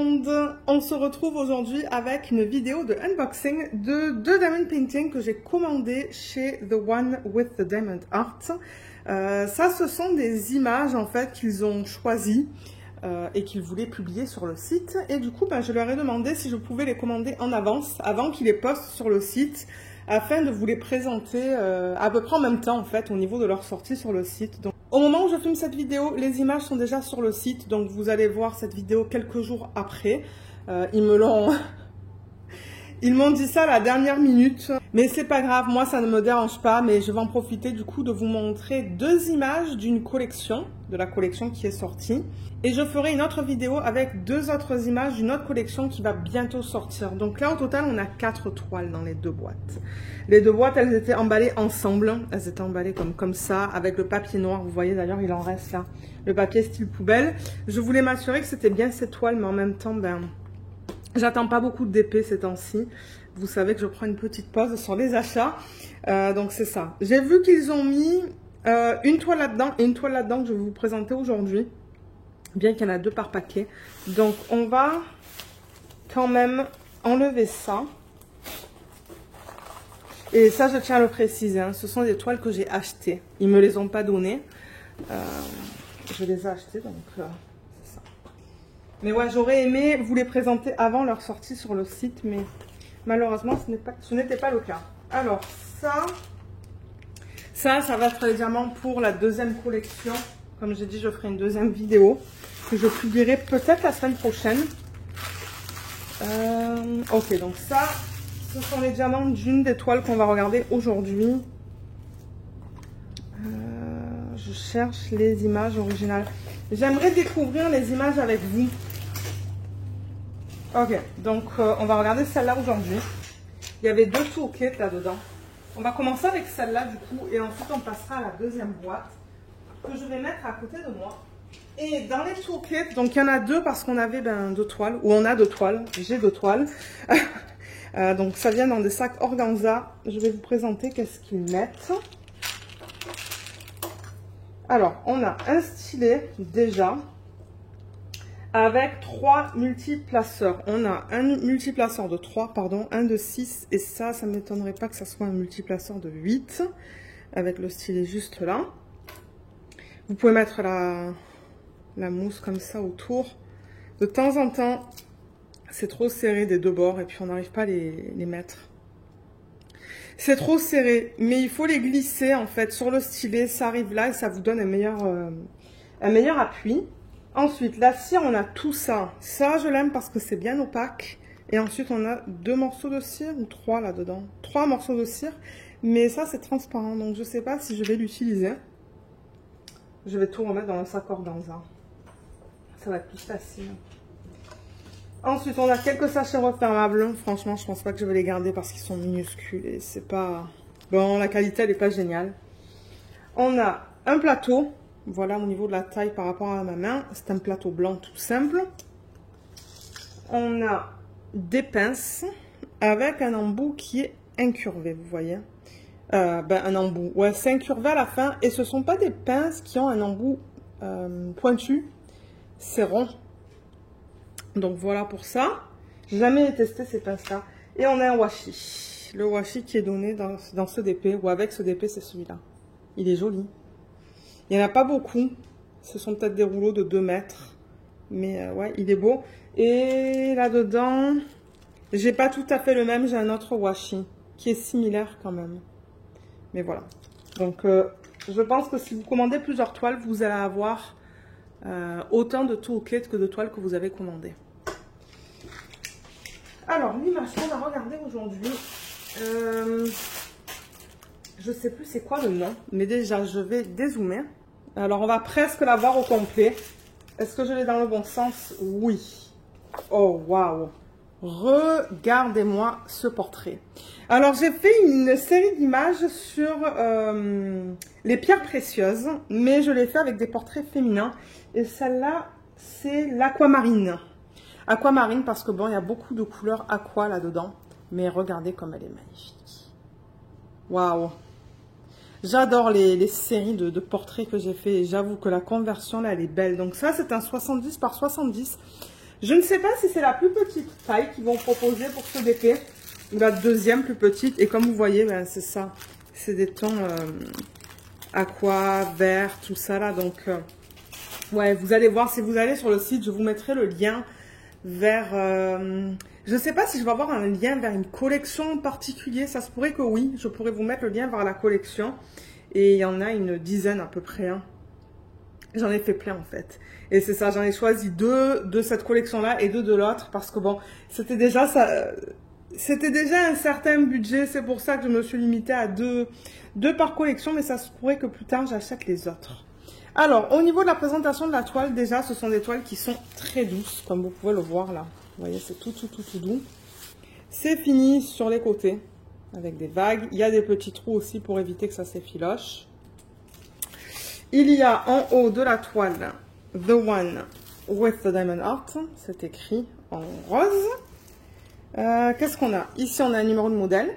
monde, on se retrouve aujourd'hui avec une vidéo de unboxing de deux diamond paintings que j'ai commandées chez The One with the Diamond Art. Ça, ce sont des images en fait qu'ils ont choisies et qu'ils voulaient publier sur le site. Et du coup, je leur ai demandé si je pouvais les commander en avance, avant qu'ils les postent sur le site, afin de vous les présenter à peu près en même temps en fait, au niveau de leur sortie sur le site. Donc, au moment où je filme cette vidéo, les images sont déjà sur le site, donc vous allez voir cette vidéo quelques jours après. Ils m'ont dit ça à la dernière minute, mais c'est pas grave, moi ça ne me dérange pas, mais je vais en profiter du coup de vous montrer deux images d'une collection, de la collection qui est sortie. Et je ferai une autre vidéo avec deux autres images d'une autre collection qui va bientôt sortir. Donc là au total on a 4 toiles dans les deux boîtes. Les deux boîtes elles étaient emballées ensemble, elles étaient emballées comme ça, avec le papier noir, vous voyez d'ailleurs il en reste là, le papier style poubelle. Je voulais m'assurer que c'était bien ces toiles, mais en même temps j'attends pas beaucoup de DP ces temps-ci. Vous savez que je prends une petite pause sur les achats. Donc c'est ça. J'ai vu qu'ils ont mis une toile là-dedans et une toile là-dedans que je vais vous présenter aujourd'hui. Bien qu'il y en a deux par paquet. Donc on va quand même enlever ça. Et ça je tiens à le préciser. Hein, ce sont des toiles que j'ai achetées. Ils me les ont pas données. Je les ai achetées donc... c'est ça. Mais ouais, j'aurais aimé vous les présenter avant leur sortie sur le site, mais malheureusement, ce n'était pas le cas. Alors, ça va être les diamants pour la deuxième collection. Comme j'ai dit, je ferai une deuxième vidéo que je publierai peut-être la semaine prochaine. Ok, donc ça, ce sont les diamants d'une des toiles qu'on va regarder aujourd'hui. Je cherche les images originales. J'aimerais découvrir les images avec vous. Ok, donc on va regarder celle-là aujourd'hui. Il y avait deux toolkits là-dedans. On va commencer avec celle-là du coup et ensuite on passera à la deuxième boîte que je vais mettre à côté de moi. Et dans les toolkits, donc il y en a deux parce qu'on avait deux toiles, ou on a deux toiles, j'ai deux toiles. Donc ça vient dans des sacs organza. Je vais vous présenter qu'est-ce qu'ils mettent. Alors, on a un stylet déjà avec 3 multiplaceurs. On a un multiplaceur de 3, pardon, un de 6 et ça ne m'étonnerait pas que ça soit un multiplaceur de 8 avec le stylet juste là. Vous pouvez mettre la mousse comme ça autour. De temps en temps, c'est trop serré des deux bords et puis on n'arrive pas à les mettre. C'est trop serré, mais il faut les glisser en fait sur le stylet, ça arrive là et ça vous donne un meilleur appui. Ensuite, la cire, on a tout ça. Ça, je l'aime parce que c'est bien opaque. Et ensuite, on a 2 morceaux de cire ou 3 là-dedans. 3 morceaux de cire, mais ça, c'est transparent, donc je ne sais pas si je vais l'utiliser. Je vais tout remettre dans le sac organza. Ça va être plus facile. Ensuite, on a quelques sachets refermables. Franchement, je pense pas que je vais les garder parce qu'ils sont minuscules et c'est pas... Bon, la qualité, elle n'est pas géniale. On a un plateau. Voilà, au niveau de la taille par rapport à ma main. C'est un plateau blanc tout simple. On a des pinces avec un embout qui est incurvé, vous voyez. Un embout. Ouais, c'est incurvé à la fin. Et ce ne sont pas des pinces qui ont un embout pointu. C'est rond. Donc voilà pour ça. J'ai jamais testé ces pinces-là. Et on a un washi. Le washi qui est donné dans ce DP. Ou avec ce DP, c'est celui-là. Il est joli. Il n'y en a pas beaucoup. Ce sont peut-être des rouleaux de 2 mètres. Mais ouais, il est beau. Et là-dedans, j'ai pas tout à fait le même. J'ai un autre washi qui est similaire quand même. Mais voilà. Donc, je pense que si vous commandez plusieurs toiles, vous allez avoir autant de toolkits que de toiles que vous avez commandées. Alors, l'image qu'on va regarder aujourd'hui, je sais plus c'est quoi le nom, mais déjà, je vais dézoomer. Alors, on va presque la voir au complet. Est-ce que je l'ai dans le bon sens? Oui. Oh, waouh! Regardez-moi ce portrait. Alors, j'ai fait une série d'images sur les pierres précieuses, mais je l'ai fait avec des portraits féminins. Et celle-là, c'est l'aquamarine. Aquamarine parce que bon, il y a beaucoup de couleurs aqua là-dedans. Mais regardez comme elle est magnifique. Waouh! J'adore les séries de portraits que j'ai fait. J'avoue que la conversion là, elle est belle. Donc ça, c'est un 70 par 70. Je ne sais pas si c'est la plus petite taille qu'ils vont proposer pour ce DP ou la deuxième plus petite. Et comme vous voyez, ben, c'est ça. C'est des tons aqua, vert, tout ça là. Donc, ouais, vous allez voir. Si vous allez sur le site, je vous mettrai le lien vers... je ne sais pas si je vais avoir un lien vers une collection en particulier. Ça se pourrait que oui. Je pourrais vous mettre le lien vers la collection. Et il y en a une dizaine à peu près. Hein. J'en ai fait plein en fait. Et c'est ça, j'en ai choisi 2 de cette collection-là et 2 de l'autre. Parce que bon, c'était déjà ça... C'était déjà un certain budget. C'est pour ça que je me suis limitée à 2 par collection. Mais ça se pourrait que plus tard, j'achète les autres. Alors, au niveau de la présentation de la toile, déjà, ce sont des toiles qui sont très douces. Comme vous pouvez le voir là. Vous voyez, c'est tout doux. C'est fini sur les côtés. Avec des vagues. Il y a des petits trous aussi pour éviter que ça s'effiloche. Il y a en haut de la toile The One with the Diamond Heart. C'est écrit en rose. Qu'est-ce qu'on a? Ici, on a un numéro de modèle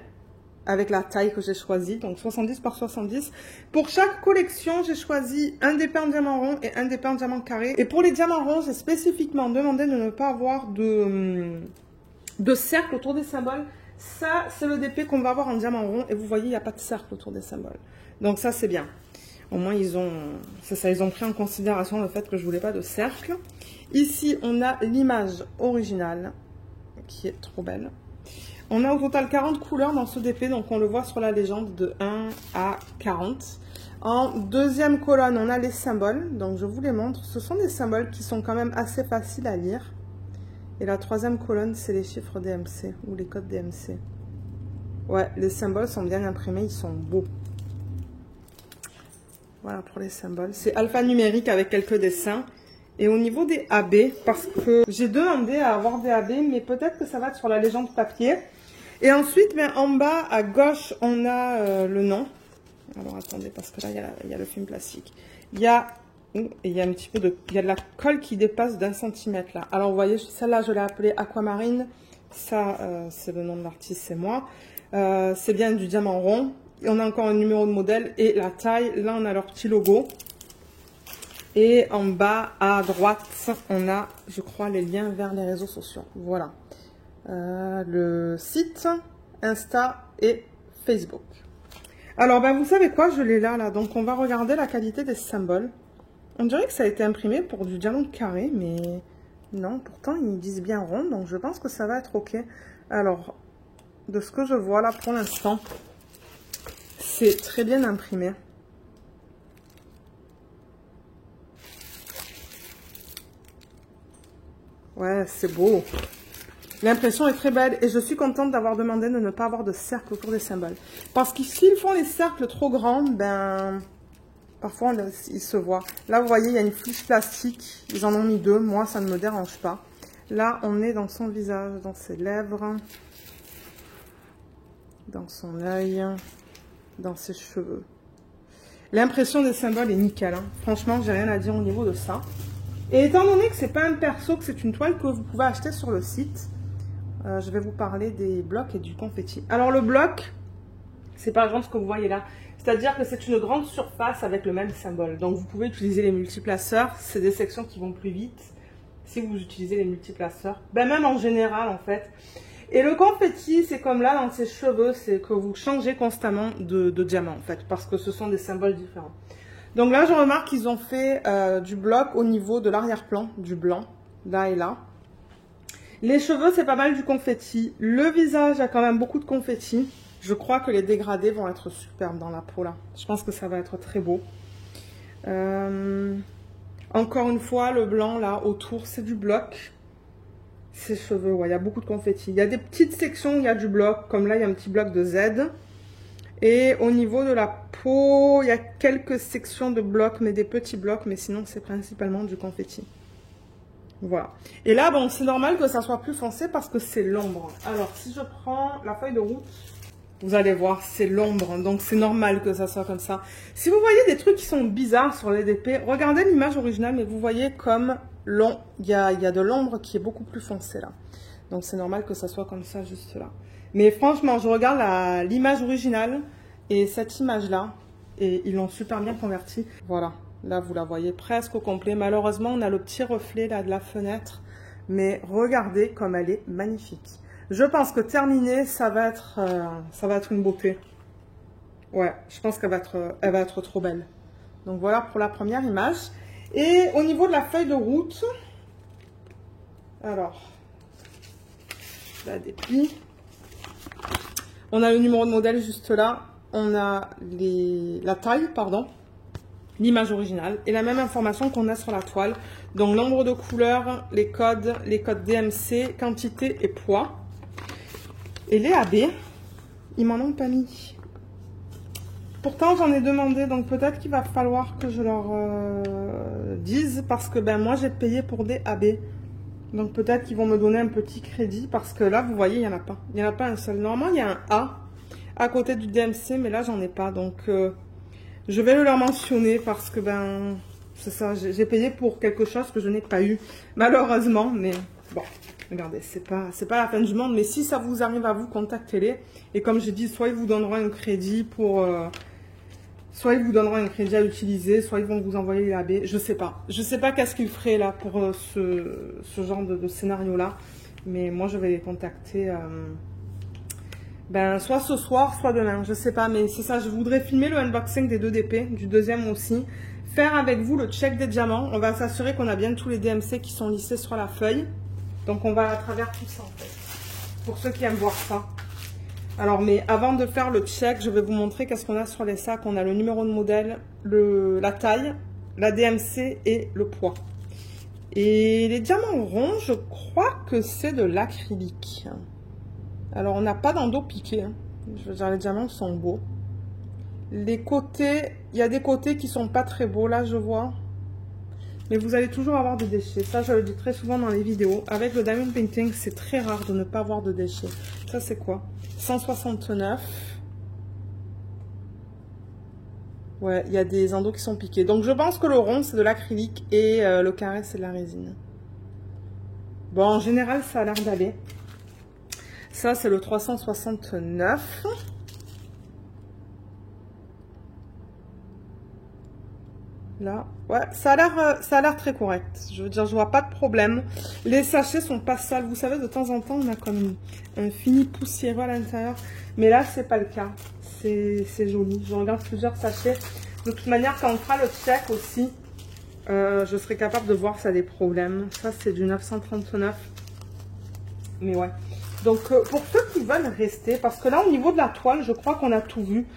avec la taille que j'ai choisie. Donc, 70 par 70. Pour chaque collection, j'ai choisi un DP en diamant rond et un DP en diamant carré. Et pour les diamants ronds, j'ai spécifiquement demandé de ne pas avoir de cercle autour des symboles. Ça, c'est le DP qu'on va avoir en diamant rond. Et vous voyez, il n'y a pas de cercle autour des symboles. Donc ça, c'est bien. Au moins, ils ont pris en considération le fait que je voulais pas de cercle. Ici, on a l'image originale, qui est trop belle. On a au total 40 couleurs dans ce DP, donc on le voit sur la légende de 1 à 40. En deuxième colonne, on a les symboles. Donc je vous les montre. Ce sont des symboles qui sont quand même assez faciles à lire. Et la troisième colonne, c'est les chiffres DMC ou les codes DMC. Ouais, les symboles sont bien imprimés, ils sont beaux. Voilà pour les symboles. C'est alphanumérique avec quelques dessins. Et au niveau des AB, parce que j'ai demandé à avoir des AB, mais peut-être que ça va être sur la légende papier. Et ensuite, ben, en bas à gauche, on a le nom. Alors attendez, parce que là, il y a le film plastique. Il y a un petit peu de... Il y a de la colle qui dépasse d'1 centimètre là. Alors vous voyez, celle-là, je l'ai appelée Aquamarine. Ça, c'est le nom de l'artiste, c'est moi. C'est bien du diamant rond. Et on a encore un numéro de modèle et la taille. Là, on a leur petit logo. Et en bas, à droite, on a, je crois, les liens vers les réseaux sociaux. Voilà. Le site, Insta et Facebook. Alors, ben, vous savez quoi? Je l'ai là. Donc, on va regarder la qualité des symboles. On dirait que ça a été imprimé pour du diamant carré, mais non. Pourtant, ils disent bien rond. Donc, je pense que ça va être OK. Alors, de ce que je vois là pour l'instant, c'est très bien imprimé. Ouais, c'est beau. L'impression est très belle et je suis contente d'avoir demandé de ne pas avoir de cercle autour des symboles. Parce que s'ils font les cercles trop grands, ben, parfois ils se voient. Là, vous voyez, il y a une fiche plastique. Ils en ont mis 2. Moi, ça ne me dérange pas. Là, on est dans son visage, dans ses lèvres, dans son œil, dans ses cheveux. L'impression des symboles est nickel. Hein. Franchement, j'ai rien à dire au niveau de ça. Et étant donné que c'est pas un perso, que c'est une toile que vous pouvez acheter sur le site, je vais vous parler des blocs et du confetti. Alors le bloc, c'est par exemple ce que vous voyez là. C'est-à-dire que c'est une grande surface avec le même symbole. Donc vous pouvez utiliser les multiplaceurs. C'est des sections qui vont plus vite si vous utilisez les multiplaceurs. Ben même en général en fait. Et le confetti, c'est comme là dans ses cheveux, c'est que vous changez constamment de diamant en fait. Parce que ce sont des symboles différents. Donc là, je remarque qu'ils ont fait du bloc au niveau de l'arrière-plan, du blanc, là et là. Les cheveux, c'est pas mal du confetti. Le visage a quand même beaucoup de confetti. Je crois que les dégradés vont être superbes dans la peau là. Je pense que ça va être très beau. Encore une fois, le blanc là autour, c'est du bloc. Ses cheveux, ouais, il y a beaucoup de confetti. Il y a des petites sections où il y a du bloc, comme là, il y a un petit bloc de Z. Et au niveau de la peau, il y a quelques sections de blocs, mais des petits blocs, mais sinon c'est principalement du confetti. Voilà. Et là, bon, c'est normal que ça soit plus foncé parce que c'est l'ombre. Alors, si je prends la feuille de route, vous allez voir, c'est l'ombre, donc c'est normal que ça soit comme ça. Si vous voyez des trucs qui sont bizarres sur les DP, regardez l'image originale, mais vous voyez comme il y a de l'ombre qui est beaucoup plus foncée là. Donc c'est normal que ça soit comme ça juste là. Mais franchement, je regarde l'image originale et cette image-là, et ils l'ont super bien convertie. Voilà, là vous la voyez presque au complet. Malheureusement, on a le petit reflet là de la fenêtre Mais regardez comme elle est magnifique. Je pense que terminée, ça va être une beauté. Ouais, je pense qu'elle va être trop belle. Donc voilà pour la première image. Et au niveau de la feuille de route, alors, je la déplie. On a le numéro de modèle juste là. On a la taille, pardon, l'image originale et la même information qu'on a sur la toile. Donc nombre de couleurs, les codes DMC, quantité et poids. Et les AB, ils m'en ont pas mis. Pourtant j'en ai demandé, donc peut-être qu'il va falloir que je leur dise, parce que ben moi j'ai payé pour des AB. Donc peut-être qu'ils vont me donner un petit crédit, parce que là vous voyez il n'y en a pas. Il n'y en a pas un seul. Normalement il y a un A à côté du DMC, mais là j'en ai pas. Donc je vais le leur mentionner, parce que ben c'est ça, j'ai payé pour quelque chose que je n'ai pas eu, malheureusement. Mais bon, regardez, c'est pas la fin du monde. Mais si ça vous arrive à vous, contactez-les. Et comme j'ai dit, soit ils vous donneront un crédit pour... soit ils vous donneront un crédit à utiliser, soit ils vont vous envoyer les AB. Je sais pas. Je sais pas qu'est-ce qu'ils feraient là pour ce genre de scénario-là. Mais moi, je vais les contacter... ben, soit ce soir, soit demain, je sais pas, mais c'est ça, je voudrais filmer le unboxing des 2 DP, du deuxième aussi, faire avec vous le check des diamants, on va s'assurer qu'on a bien tous les DMC qui sont lissés sur la feuille, donc on va à travers tout ça en fait, pour ceux qui aiment voir ça. Alors, mais avant de faire le check, je vais vous montrer qu'est-ce qu'on a sur les sacs. On a le numéro de modèle, la taille, la DMC et le poids. Et les diamants ronds, je crois que c'est de l'acrylique. Alors, on n'a pas d'endos piqué. Hein. Je veux dire, les diamants sont beaux. Les côtés, il y a des côtés qui sont pas très beaux, là, je vois. Mais vous allez toujours avoir des déchets. Ça, je le dis très souvent dans les vidéos. Avec le diamond painting, c'est très rare de ne pas avoir de déchets. Ça, c'est quoi? 169. Ouais, il y a des endos qui sont piqués. Donc, je pense que le rond, c'est de l'acrylique et le carré, c'est de la résine. Bon, en général, ça a l'air d'aller. Ça, c'est le 369. Là, ouais, ça a l'air très correct. Je veux dire, je vois pas de problème. Les sachets sont pas sales. Vous savez, de temps en temps, on a comme un fini poussiéreux à l'intérieur. Mais là, c'est pas le cas. C'est joli. Je regarde plusieurs sachets. De toute manière, quand on fera le check aussi, je serai capable de voir si ça a des problèmes. Ça, c'est du 939. Mais ouais. Donc, pour ceux qui veulent rester, parce que là, au niveau de la toile, je crois qu'on a tout vu.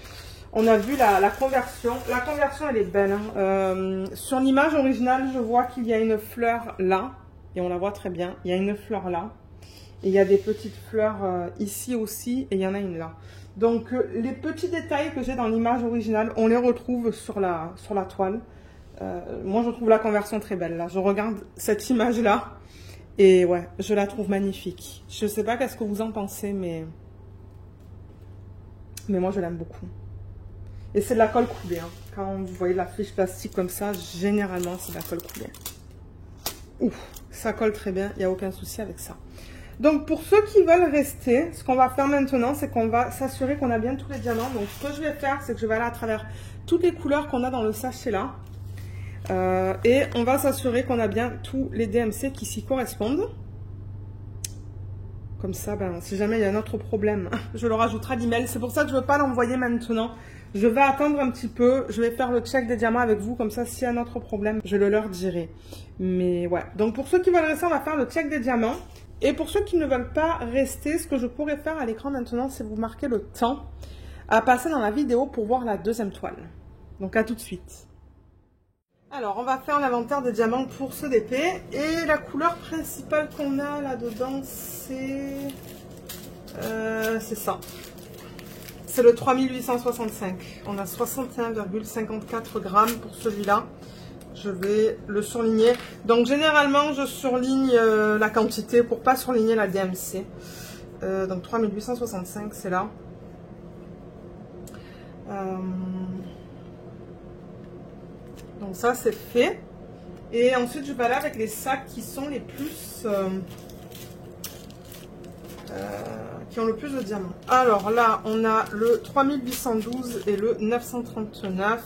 On a vu la conversion. La conversion, elle est belle. Hein. Sur l'image originale, je vois qu'il y a une fleur là. Et on la voit très bien. Il y a une fleur là. Et il y a des petites fleurs ici aussi. Et il y en a une là. Donc, les petits détails que j'ai dans l'image originale, on les retrouve sur la toile. Moi, je trouve la conversion très belle. Là, je regarde cette image-là. Et ouais, je la trouve magnifique. Je sais pas qu'est-ce que vous en pensez, mais moi, je l'aime beaucoup. Et c'est de la colle coulée. Hein. Quand vous voyez la fiche plastique comme ça, généralement, c'est de la colle coulée. Ouf, ça colle très bien. Il n'y a aucun souci avec ça. Donc, pour ceux qui veulent rester, ce qu'on va faire maintenant, c'est qu'on va s'assurer qu'on a bien tous les diamants. Donc, ce que je vais faire, c'est que je vais aller à travers toutes les couleurs qu'on a dans le sachet là. Et on va s'assurer qu'on a bien tous les DMC qui s'y correspondent. Comme ça, ben, si jamais il y a un autre problème, je le rajouterai à l'email. C'est pour ça que je ne veux pas l'envoyer maintenant. Je vais attendre un petit peu. Je vais faire le check des diamants avec vous. Comme ça, s'il y a un autre problème, je le leur dirai. Mais ouais. Donc, pour ceux qui veulent rester, on va faire le check des diamants. Et pour ceux qui ne veulent pas rester, ce que je pourrais faire à l'écran maintenant, c'est vous marquer le temps à passer dans la vidéo pour voir la deuxième toile. Donc, à tout de suite. Alors, on va faire l'inventaire des diamants pour ce DP. Et la couleur principale qu'on a là-dedans, c'est ça. C'est le 3865. On a 61,54 grammes pour celui-là. Je vais le surligner. Donc, généralement, je surligne la quantité pour pas surligner la DMC. Donc, 3865, c'est là. Donc ça c'est fait. Et ensuite je vais aller avec les sacs qui sont les plus qui ont le plus de diamants. Alors là on a le 3812 et le 939.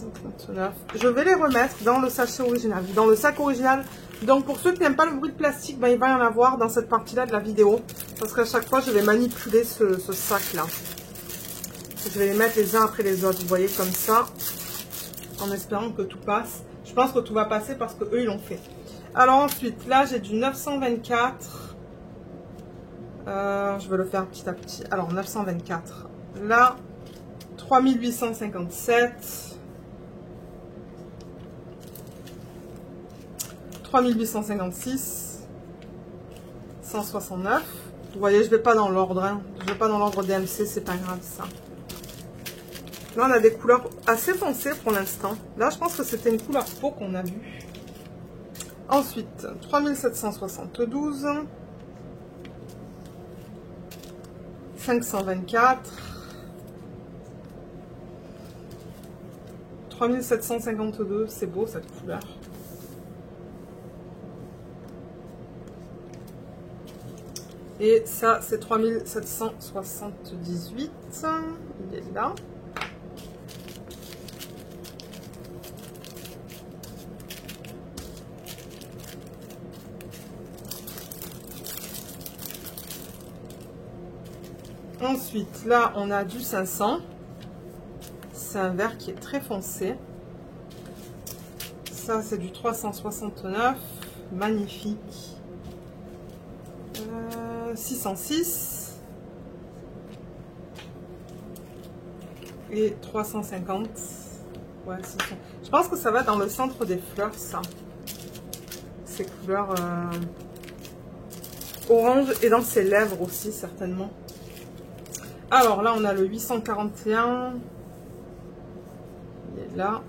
139. Je vais les remettre dans le sachet original, dans le sac original. Donc pour ceux qui n'aiment pas le bruit de plastique, ben, il va y en avoir dans cette partie-là de la vidéo. Parce qu'à chaque fois, je vais manipuler ce sac-là. Je vais les mettre les uns après les autres, vous voyez, comme ça. En espérant que tout passe. Je pense que tout va passer parce que eux ils l'ont fait. Alors ensuite, là j'ai du 924. Je vais le faire petit à petit. Alors 924. Là, 3857. 3856. 169. Vous voyez, je vais pas dans l'ordre. Hein. Je vais pas dans l'ordre DMC, c'est pas grave ça. Là, on a des couleurs assez foncées pour l'instant. Là, je pense que c'était une couleur peau qu'on a vue. Ensuite, 3772. 524. 3752. C'est beau, cette couleur. Et ça, c'est 3778. Il est là. Ensuite, là, on a du 500. C'est un vert qui est très foncé. Ça, c'est du 369. Magnifique. 606. Et 350. Ouais, je pense que ça va dans le centre des fleurs, ça. Ces couleurs orange et dans ses lèvres aussi, certainement. Alors là, on a le 841. Il est là.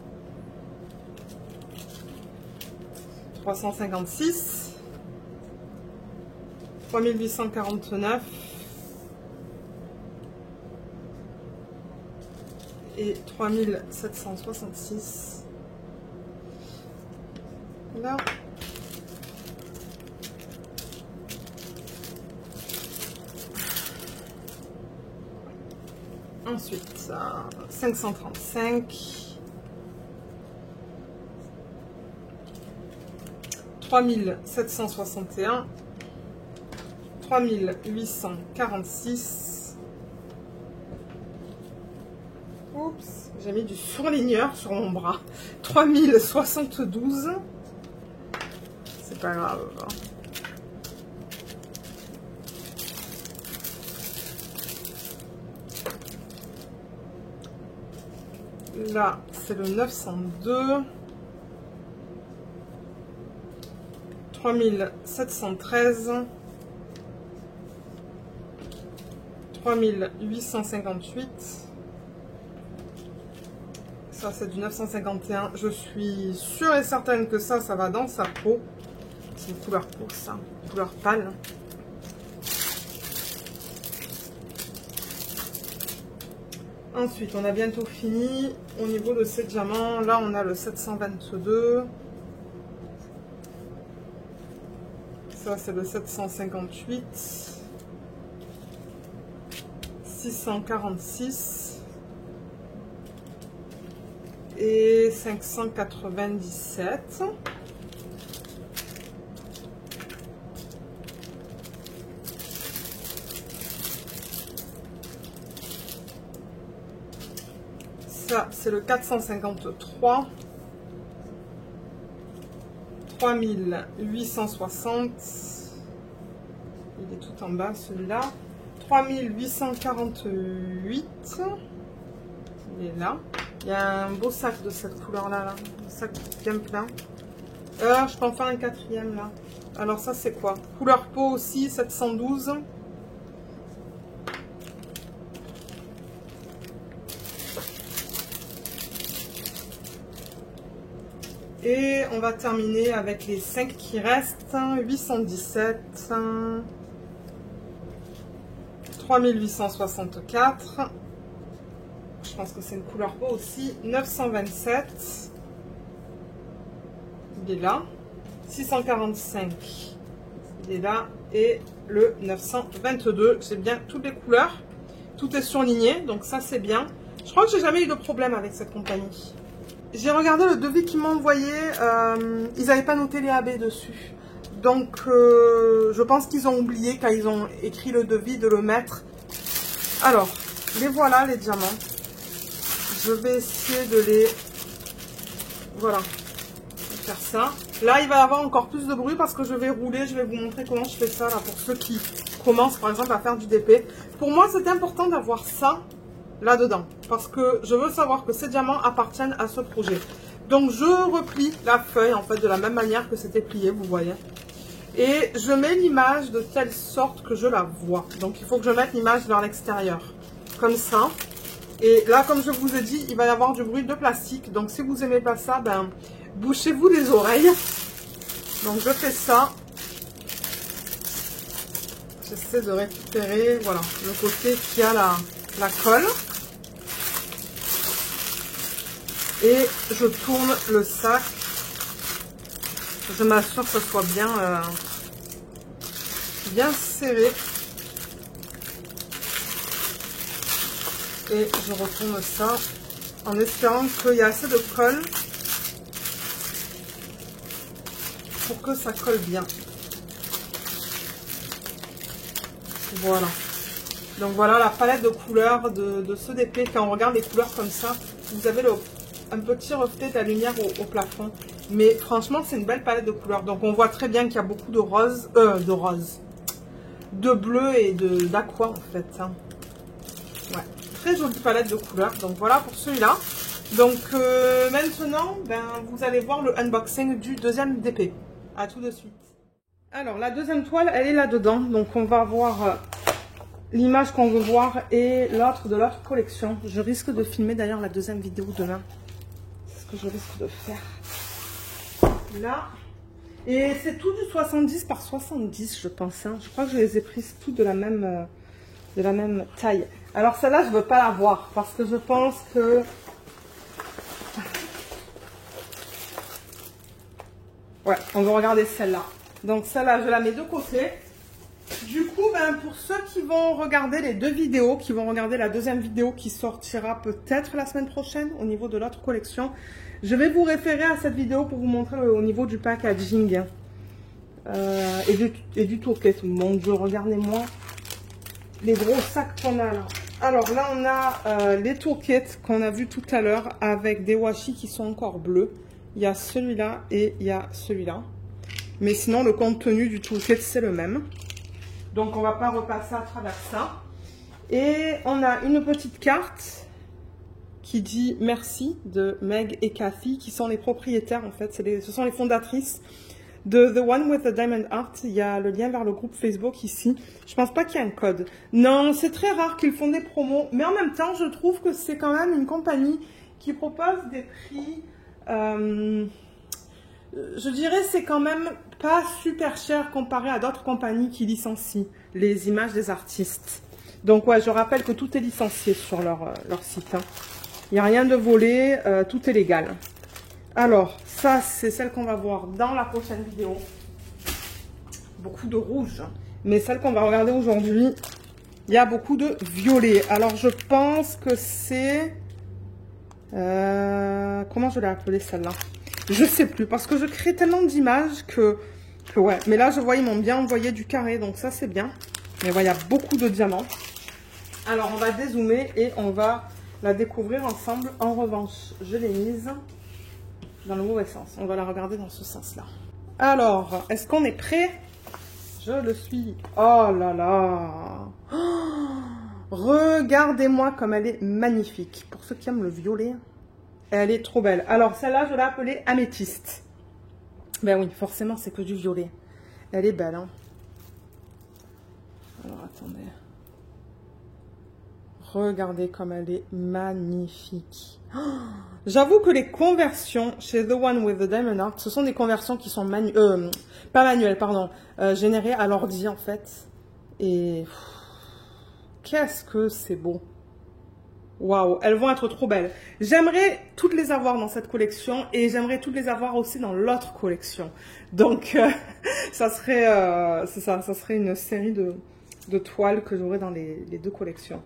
356. 3849. Et 3766. Là. Ensuite, 535, 3761, 3846. Oups, j'ai mis du surligneur sur mon bras. 3072. C'est pas grave. Là, c'est le 902. 3713. 3858. Ça, c'est du 951. Je suis sûre et certaine que ça va dans sa peau. C'est une couleur peau, ça. Une couleur pâle. Ensuite, on a bientôt fini. Au niveau de ces diamants, là, on a le 722. Ça, c'est le 758. 646. Et 597. Ça, c'est le 453. 3860. Il est tout en bas, celui-là. 3848. Il est là. Il y a un beau sac de cette couleur-là. Là. Un sac bien plein. Je peux en faire un quatrième, là. Alors, ça, c'est quoi? Couleur peau aussi, 712. Et on va terminer avec les 5 qui restent. 817. 3864. Je pense que c'est une couleur peau aussi. 927. Il est là. 645. Il est là. Et le 922. J'ai bien toutes les couleurs. Tout est surligné. Donc ça, c'est bien. Je crois que j'ai jamais eu de problème avec cette compagnie. j'ai regardé le devis qu'ils m'ont envoyé, ils n'avaient pas noté les AB dessus. Donc, je pense qu'ils ont oublié quand ils ont écrit le devis de le mettre. Alors, les voilà les diamants. Je vais essayer de les... Voilà, faire ça. Là, il va y avoir encore plus de bruit parce que je vais rouler. Je vais vous montrer comment je fais ça là pour ceux qui commencent par exemple à faire du DP. Pour moi, c'est important d'avoir ça là-dedans parce que je veux savoir que ces diamants appartiennent à ce projet. Donc, je replie la feuille en fait de la même manière que c'était plié, vous voyez. Et je mets l'image de telle sorte que je la vois. Donc, il faut que je mette l'image vers l'extérieur. Comme ça. Et là, comme je vous ai dit, il va y avoir du bruit de plastique. Donc, si vous n'aimez pas ça, ben, bouchez-vous les oreilles. Donc, je fais ça. J'essaie de récupérer, voilà, le côté qui a la colle. Et je tourne le sac. Je m'assure que ce soit bien, bien serré. Et je retourne ça en espérant qu'il y a assez de colle pour que ça colle bien. Voilà. Donc voilà la palette de couleurs de ce DP. Quand on regarde les couleurs comme ça, vous avez un petit reflet de la lumière au plafond. Mais franchement, c'est une belle palette de couleurs. Donc on voit très bien qu'il y a beaucoup de rose, de bleu et d'aqua en fait. Hein. Ouais. Très jolie palette de couleurs. Donc voilà pour celui-là. Donc maintenant, ben, vous allez voir le unboxing du deuxième DP. À tout de suite. Alors la deuxième toile, elle est là-dedans. Donc on va voir l'image qu'on veut voir et l'autre de l'autre collection. Je risque de filmer d'ailleurs la deuxième vidéo demain. C'est ce que je risque de faire. Là. Et c'est tout du 70 par 70 je pense. Hein. Je crois que je les ai prises toutes de la même taille. Alors celle-là, je ne veux pas la voir parce que je pense que... Ouais, on va regarder celle-là. Donc celle-là, je la mets de côté. Du coup, ben, pour ceux qui vont regarder les deux vidéos, qui vont regarder la deuxième vidéo qui sortira peut-être la semaine prochaine au niveau de l'autre collection, je vais vous référer à cette vidéo pour vous montrer au niveau du packaging et du toolkit. Mon Dieu, regardez-moi les gros sacs qu'on a là. Alors là, on a les toolkits qu'on a vu tout à l'heure avec des washi qui sont encore bleus. Il y a celui-là et il y a celui-là. Mais sinon, le contenu du toolkit, c'est le même. Donc, on ne va pas repasser à travers ça. Et on a une petite carte qui dit merci de Meg et Cathy, qui sont les propriétaires, en fait. Ce sont les fondatrices de The One with the Diamond Heart. Il y a le lien vers le groupe Facebook ici. Je pense pas qu'il y ait un code. Non, c'est très rare qu'ils font des promos. Mais en même temps, je trouve que c'est quand même une compagnie qui propose des prix... je dirais c'est quand même pas super cher comparé à d'autres compagnies qui licencient les images des artistes. Donc ouais, je rappelle que tout est licencié sur leur site. Hein. Il n'y a rien de volé, tout est légal. Alors, ça c'est celle qu'on va voir dans la prochaine vidéo. Beaucoup de rouge. Mais celle qu'on va regarder aujourd'hui, il y a beaucoup de violet. Alors je pense que c'est... comment je l'ai appelée celle-là? Je sais plus, parce que je crée tellement d'images que ouais. Mais là, je vois, ils m'ont bien envoyé du carré, donc ça, c'est bien. Mais voilà, il y a beaucoup de diamants. Alors, on va dézoomer et on va la découvrir ensemble. En revanche, je l'ai mise dans le mauvais sens. On va la regarder dans ce sens-là. Alors, est-ce qu'on est prêt? Je le suis. Oh là là. Oh, regardez-moi comme elle est magnifique. Pour ceux qui aiment le violet... Elle est trop belle. Alors, celle-là, je l'ai appelée améthyste. Ben oui, forcément, c'est que du violet. Elle est belle, hein. Alors, attendez. Regardez comme elle est magnifique. Oh, j'avoue que les conversions chez The One with the Diamond Heart, ce sont des conversions qui sont pas manuelles, pardon, générées à l'ordi, en fait. Et qu'est-ce que c'est beau. Waouh, elles vont être trop belles. J'aimerais toutes les avoir dans cette collection et j'aimerais toutes les avoir aussi dans l'autre collection. Donc, ça serait une série de toiles que j'aurais dans les deux collections.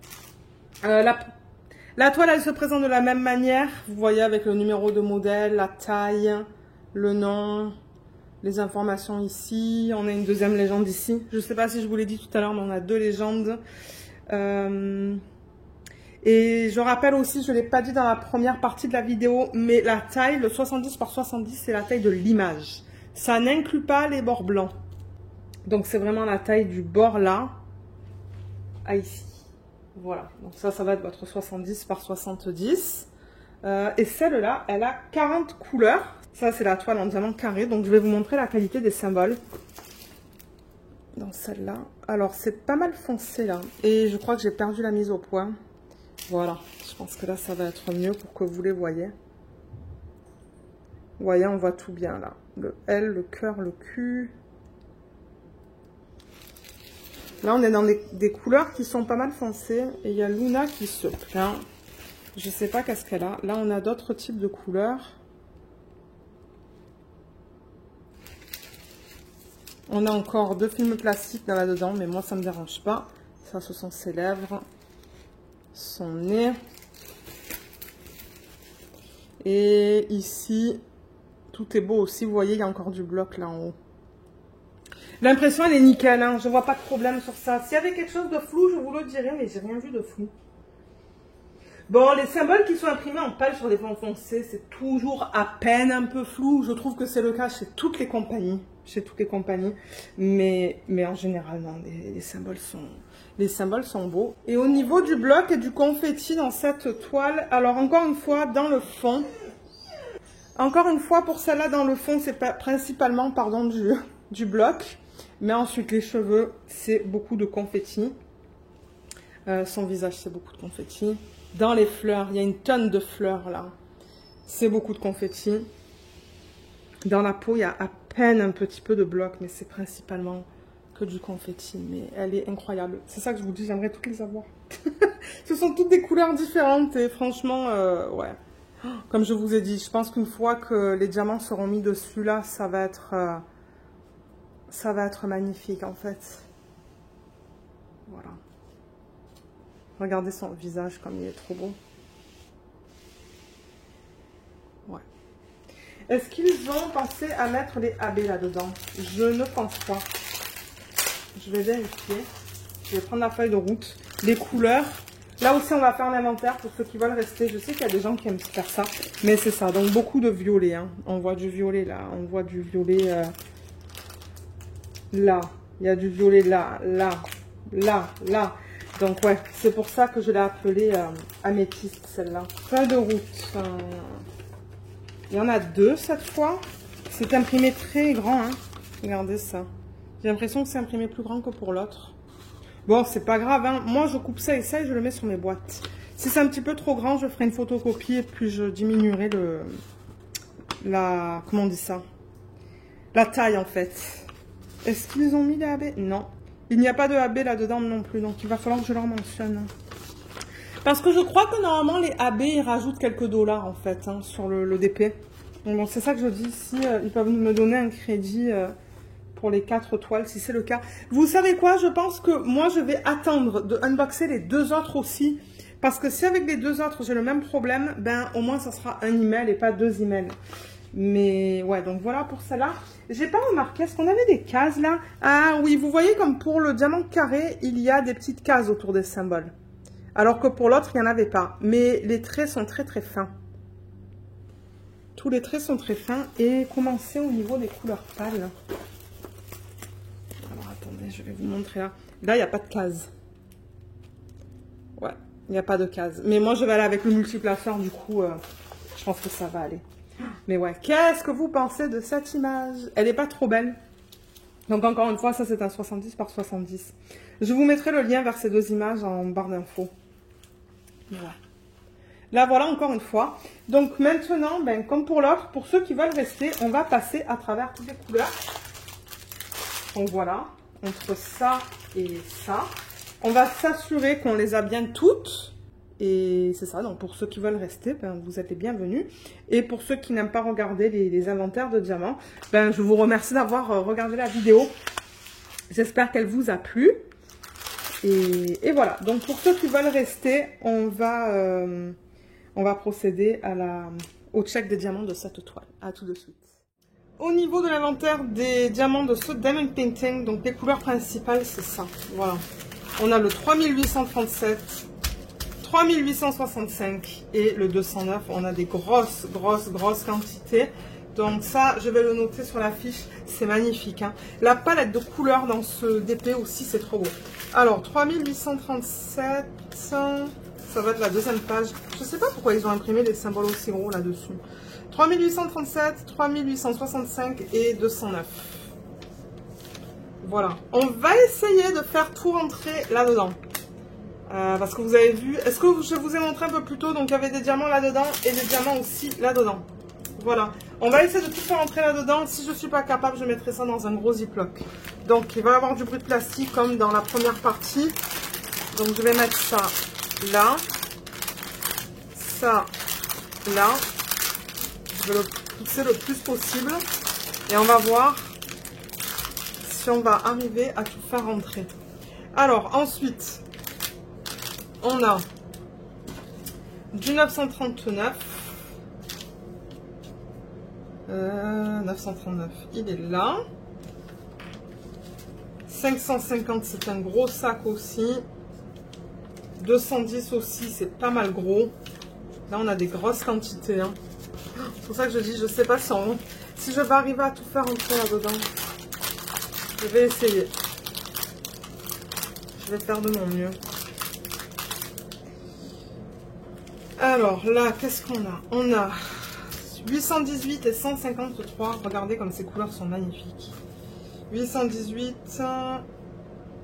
La toile, elle se présente de la même manière. Vous voyez avec le numéro de modèle, la taille, le nom, les informations ici. On a une deuxième légende ici. Je ne sais pas si je vous l'ai dit tout à l'heure, mais on a 2 légendes. Et je rappelle aussi, je ne l'ai pas dit dans la première partie de la vidéo, mais la taille, le 70 par 70, c'est la taille de l'image. Ça n'inclut pas les bords blancs. Donc c'est vraiment la taille du bord là, à ici. Voilà, donc ça va être votre 70 par 70. Et celle-là, elle a 40 couleurs. Ça, c'est la toile en diamant carré. Donc je vais vous montrer la qualité des symboles. Dans celle-là. Alors, c'est pas mal foncé là. Et je crois que j'ai perdu la mise au point. Voilà, je pense que là, ça va être mieux pour que vous les voyez. Vous voyez, on voit tout bien là. Le L, le cœur, le Q. Là, on est dans des couleurs qui sont pas mal foncées. Et il y a Luna qui se plaint. Je sais pas qu'est-ce qu'elle a. Là, on a d'autres types de couleurs. On a encore 2 films plastiques là-dedans, mais moi, ça me dérange pas. Ça, ce sont ses lèvres. Son nez. Et ici, tout est beau aussi. Vous voyez, il y a encore du bloc là en haut. L'impression, elle est nickel. Hein. Je vois pas de problème sur ça. S'il y avait quelque chose de flou, je vous le dirais, mais j'ai rien vu de flou. Bon, les symboles qui sont imprimés en pâle sur des fonds foncés, c'est toujours à peine un peu flou. Je trouve que c'est le cas chez toutes les compagnies. Mais en général, non, les symboles sont beaux. Et au niveau du bloc et du confetti dans cette toile, alors encore une fois, dans le fond, encore une fois, pour celle-là, dans le fond, c'est principalement, pardon, du bloc. Mais ensuite, les cheveux, c'est beaucoup de confetti. Son visage, c'est beaucoup de confetti. Dans les fleurs, il y a une tonne de fleurs, là. C'est beaucoup de confetti. Dans la peau, il y a à peine un petit peu de bloc, mais c'est principalement que du confetti. Mais elle est incroyable. C'est ça que je vous dis, j'aimerais toutes les avoir. Ce sont toutes des couleurs différentes et franchement, ouais. Comme je vous ai dit, je pense qu'une fois que les diamants seront mis dessus, là, ça va être magnifique, en fait. Voilà. Regardez son visage comme il est trop beau. Ouais. Est-ce qu'ils ont pensé à mettre les AB là-dedans? Je ne pense pas. Je vais vérifier. Je vais prendre la feuille de route. Les couleurs. Là aussi, on va faire un inventaire pour ceux qui veulent rester. Je sais qu'il y a des gens qui aiment faire ça. Mais c'est ça. Donc, beaucoup de violet. Hein. On voit du violet là. On voit du violet là. Il y a du violet là. Là. Là. Là. Donc, ouais. C'est pour ça que je l'ai appelée améthyste, celle-là. Feuille de route. Il y en a 2 cette fois. C'est imprimé très grand. Hein. Regardez ça. J'ai l'impression que c'est imprimé plus grand que pour l'autre. Bon, c'est pas grave. Hein. Moi, je coupe ça et ça et je le mets sur mes boîtes. Si c'est un petit peu trop grand, je ferai une photocopie et puis je diminuerai comment on dit ça? La taille, en fait. Est-ce qu'ils ont mis des AB? Non. Il n'y a pas de AB là-dedans non plus. Donc, il va falloir que je leur mentionne. Parce que je crois que normalement, les AB, ils rajoutent quelques dollars, en fait, hein, sur le DP. Donc, c'est ça que je dis ici. Ils peuvent me donner un crédit pour les 4 toiles, si c'est le cas. Vous savez quoi? Je pense que moi, je vais attendre de unboxer les 2 autres aussi. Parce que si avec les 2 autres, j'ai le même problème, ben, au moins, ça sera un email et pas 2 emails. Mais, ouais, donc voilà pour celle-là. J'ai pas remarqué, est-ce qu'on avait des cases, là? Ah, oui, vous voyez, comme pour le diamant carré, il y a des petites cases autour des symboles. Alors que pour l'autre, il n'y en avait pas. Mais les traits sont très, très fins. Tous les traits sont très fins. Et commencez au niveau des couleurs pâles. Alors, attendez, je vais vous montrer là. Là, il n'y a pas de case. Ouais, il n'y a pas de case. Mais moi, je vais aller avec le multiplaceur, du coup, je pense que ça va aller. Mais ouais, qu'est-ce que vous pensez de cette image? Elle n'est pas trop belle. Donc, encore une fois, ça, c'est un 70 par 70. Je vous mettrai le lien vers ces 2 images en barre d'infos. Voilà. Là, voilà, encore une fois. Donc, maintenant, ben, comme pour l'autre, pour ceux qui veulent rester, on va passer à travers toutes les couleurs. Donc, voilà. Entre ça et ça. On va s'assurer qu'on les a bien toutes. Et c'est ça. Donc, pour ceux qui veulent rester, ben, vous êtes les bienvenus. Et pour ceux qui n'aiment pas regarder les inventaires de diamants, ben, je vous remercie d'avoir regardé la vidéo. J'espère qu'elle vous a plu. Et voilà, donc pour ceux qui veulent rester, on va procéder au check des diamants de cette toile. À tout de suite. Au niveau de l'inventaire des diamants de ce Diamond Painting, donc les couleurs principales, c'est ça. Voilà. On a le 3837, 3865 et le 209. On a des grosses quantités. Donc ça, je vais le noter sur la fiche. C'est magnifique. Hein. La palette de couleurs dans ce DP aussi, c'est trop beau. Alors, 3837, ça va être la deuxième page. Je ne sais pas pourquoi ils ont imprimé des symboles aussi gros là-dessus. 3837, 3865 et 209. Voilà. On va essayer de faire tout rentrer là-dedans. Parce que vous avez vu... Est-ce que je vous ai montré un peu plus tôt? Donc, il y avait des diamants là-dedans et des diamants aussi là-dedans. Voilà. On va essayer de tout faire rentrer là-dedans. Si je ne suis pas capable, je mettrai ça dans un gros ziploc. Donc, il va y avoir du bruit de plastique comme dans la première partie. Donc, je vais mettre ça là. Ça là. Je vais le pousser le plus possible. Et on va voir si on va arriver à tout faire rentrer. Alors, ensuite, on a du 939. 939, il est là. 550, c'est un gros sac aussi. 210 aussi, c'est pas mal gros. Là, on a des grosses quantités. Hein. C'est pour ça que je dis, je sais pas si je vais arriver à tout faire rentrer là-dedans. Je vais essayer. Je vais faire de mon mieux. Alors là, qu'est-ce qu'on a? On a 818 et 153. Regardez comme ces couleurs sont magnifiques. 818.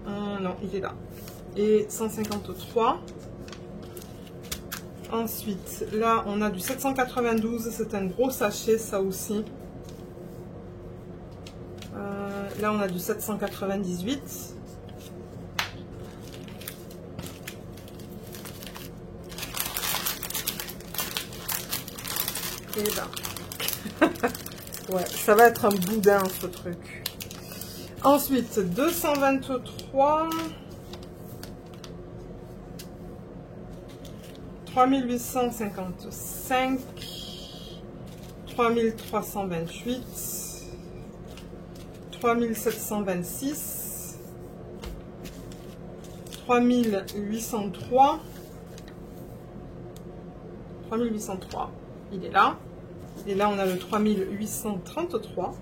Non, il est là. Et 153. Ensuite, là, on a du 792. C'est un gros sachet, ça aussi. Là, on a du 798. Et là. Ouais, ça va être un boudin, ce truc. Ensuite, 223. 3855. 3328. 3726. 3803. 3803. Il est là. Et là, on a le 3833.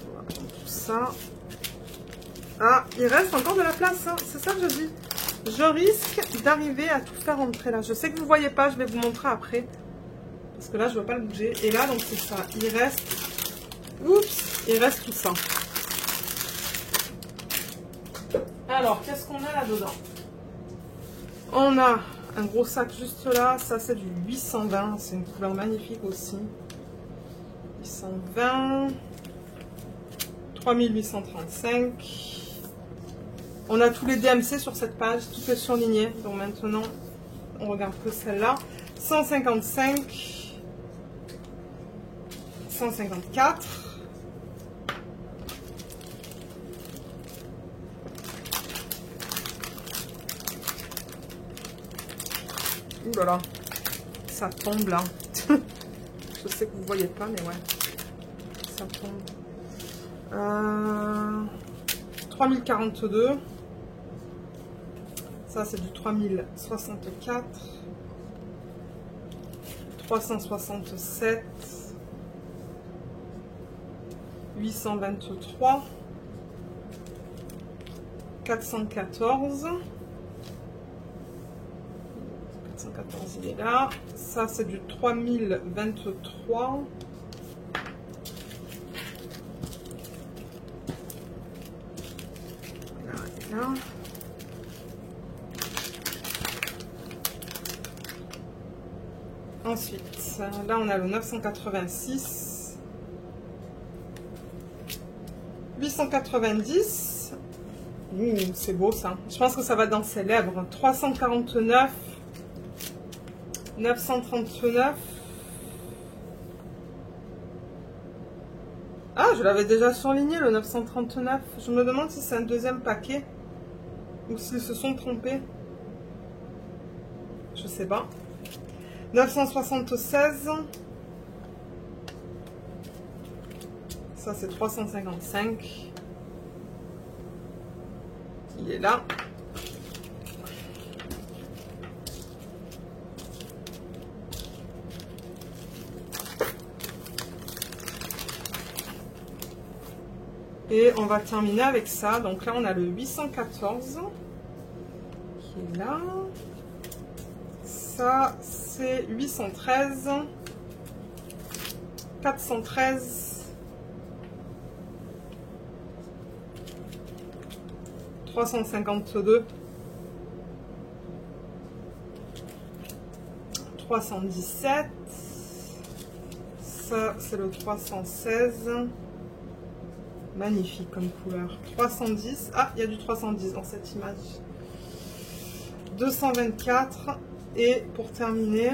On va prendre tout ça. Ah, il reste encore de la place. Hein. C'est ça que je dis. Je risque d'arriver à tout faire rentrer là. Je sais que vous ne voyez pas. Je vais vous montrer après. Parce que là, je ne veux pas le bouger. Et là, donc, c'est ça. Il reste... Oups, il reste tout ça. Alors, qu'est-ce qu'on a là-dedans? On a... un gros sac juste là, ça c'est du 820, c'est une couleur magnifique aussi. 820, 3835. On a tous les DMC sur cette page, tout est surligné. Donc maintenant, on regarde que celle-là. 155, 154. Ouh là là, ça tombe là. Je sais que vous ne voyez pas, mais ouais, ça tombe. 3042. Ça, c'est du 3064. 367. 823. 414. 414, il est là. Ça, c'est du 3023. Là, et là. Ensuite, là, on a le 986. 890. C'est beau, ça. Je pense que ça va dans ses lèvres. 349. 939. Ah, je l'avais déjà surligné, le 939. Je me demande si c'est un deuxième paquet. Ou s'ils se sont trompés. Je sais pas. 976. Ça, c'est 355. Il est là. Et on va terminer avec ça. Donc là, on a le 814 qui est là. Ça, c'est 813. 413. 352. 317. Ça, c'est le 316. Magnifique comme couleur. 310. Ah, il y a du 310 dans cette image. 224. Et pour terminer,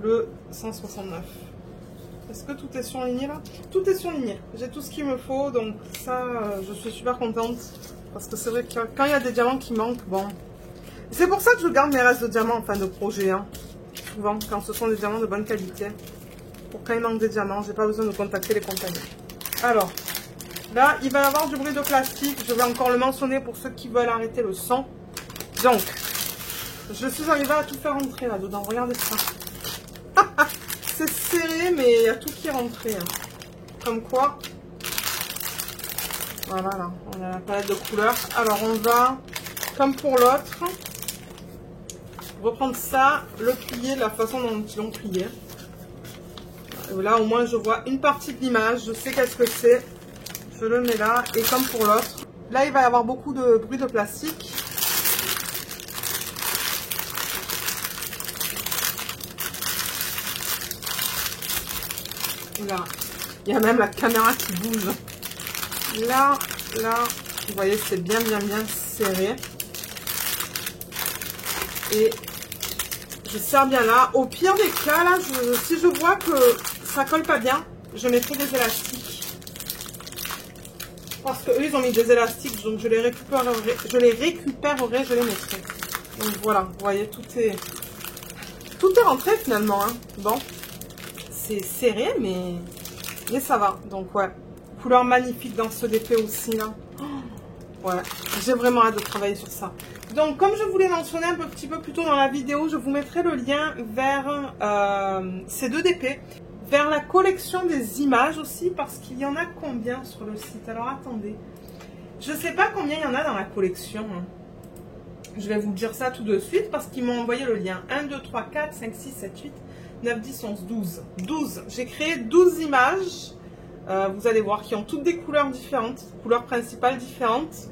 le 169. Est-ce que tout est surligné là? Tout est surligné. J'ai tout ce qu'il me faut. Donc ça, je suis super contente. Parce que c'est vrai que quand il y a des diamants qui manquent, bon. C'est pour ça que je garde mes restes de diamants en fin de projet. Hein. Souvent, quand ce sont des diamants de bonne qualité. Pour quand il manque des diamants, j'ai pas besoin de contacter les compagnies. Alors, là, il va y avoir du bruit de plastique. Je vais encore le mentionner pour ceux qui veulent arrêter le son. Donc, je suis arrivée à tout faire rentrer là-dedans. Regardez ça. C'est serré, mais il y a tout qui est rentré. Hein. Comme quoi. Voilà, là. On a la palette de couleurs. Alors, on va, comme pour l'autre, reprendre ça, le plier de la façon dont ils l'ont plié. Là, au moins, je vois une partie de l'image. Je sais qu'est-ce que c'est. Je le mets là. Et comme pour l'autre, là, il va y avoir beaucoup de bruit de plastique. Là, il y a même la caméra qui bouge. Là, vous voyez, c'est bien serré. Et je serre bien là. Au pire des cas, là, si je vois que ça colle pas bien, je mettrai des élastiques. Parce qu'eux, ils ont mis des élastiques, donc je les récupérerai, je les mettrai. Donc voilà, vous voyez, tout est rentré finalement. Hein. Bon, c'est serré, mais ça va. Donc ouais, couleur magnifique dans ce DP aussi là. Oh, ouais, j'ai vraiment hâte de travailler sur ça. Donc comme je vous l'ai mentionné un petit peu plus tôt dans la vidéo, je vous mettrai le lien vers ces deux DP, vers la collection des images aussi, parce qu'il y en a combien sur le site? Alors attendez, je ne sais pas combien il y en a dans la collection. Hein. Je vais vous dire ça tout de suite parce qu'ils m'ont envoyé le lien. 1, 2, 3, 4, 5, 6, 7, 8, 9, 10, 11, 12. 12. J'ai créé 12 images. Vous allez voir qui ont toutes des couleurs différentes, couleurs principales différentes.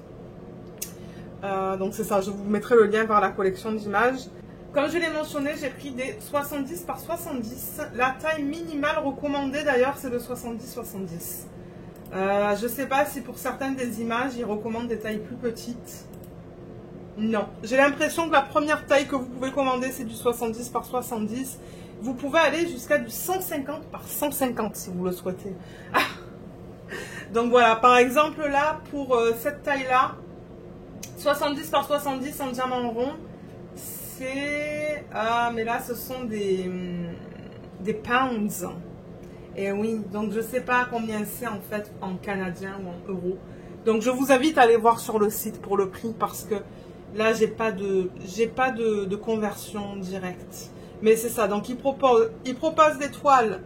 Donc c'est ça, je vous mettrai le lien vers la collection d'images. Comme je l'ai mentionné, j'ai pris des 70 par 70. La taille minimale recommandée d'ailleurs, c'est de 70-70. Je ne sais pas si pour certaines des images, ils recommandent des tailles plus petites. Non. J'ai l'impression que la première taille que vous pouvez commander, c'est du 70 par 70. Vous pouvez aller jusqu'à du 150 par 150 si vous le souhaitez. Ah. Donc voilà, par exemple là, pour cette taille-là, 70 par 70 en diamant rond, c'est... Ah, mais là, ce sont des pounds. Et oui, donc je ne sais pas combien c'est en fait en canadien ou en euros. Donc je vous invite à aller voir sur le site pour le prix parce que là, j'ai pas de conversion directe. Mais c'est ça, donc ils proposent des toiles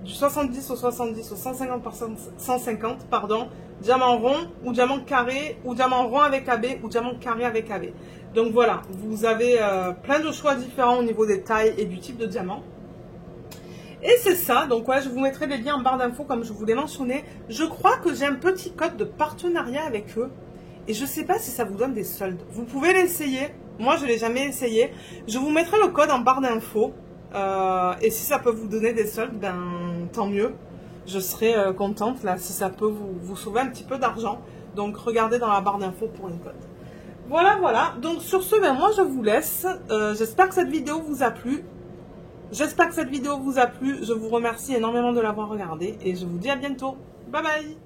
du 70 au 70 au 150 par 150, pardon, diamant rond ou diamant carré ou diamant rond avec AB ou diamant carré avec AB. Donc voilà, vous avez plein de choix différents au niveau des tailles et du type de diamant. Et c'est ça, donc ouais, je vous mettrai les liens en barre d'infos comme je vous l'ai mentionné. Je crois que j'ai un petit code de partenariat avec eux. Et je ne sais pas si ça vous donne des soldes. Vous pouvez l'essayer. Moi, je ne l'ai jamais essayé. Je vous mettrai le code en barre d'infos. Et si ça peut vous donner des soldes, ben tant mieux. Je serai contente là si ça peut vous sauver un petit peu d'argent. Donc regardez dans la barre d'infos pour le code. Voilà, voilà. Donc sur ce, ben moi je vous laisse. J'espère que cette vidéo vous a plu. J'espère que cette vidéo vous a plu. Je vous remercie énormément de l'avoir regardée et je vous dis à bientôt. Bye bye.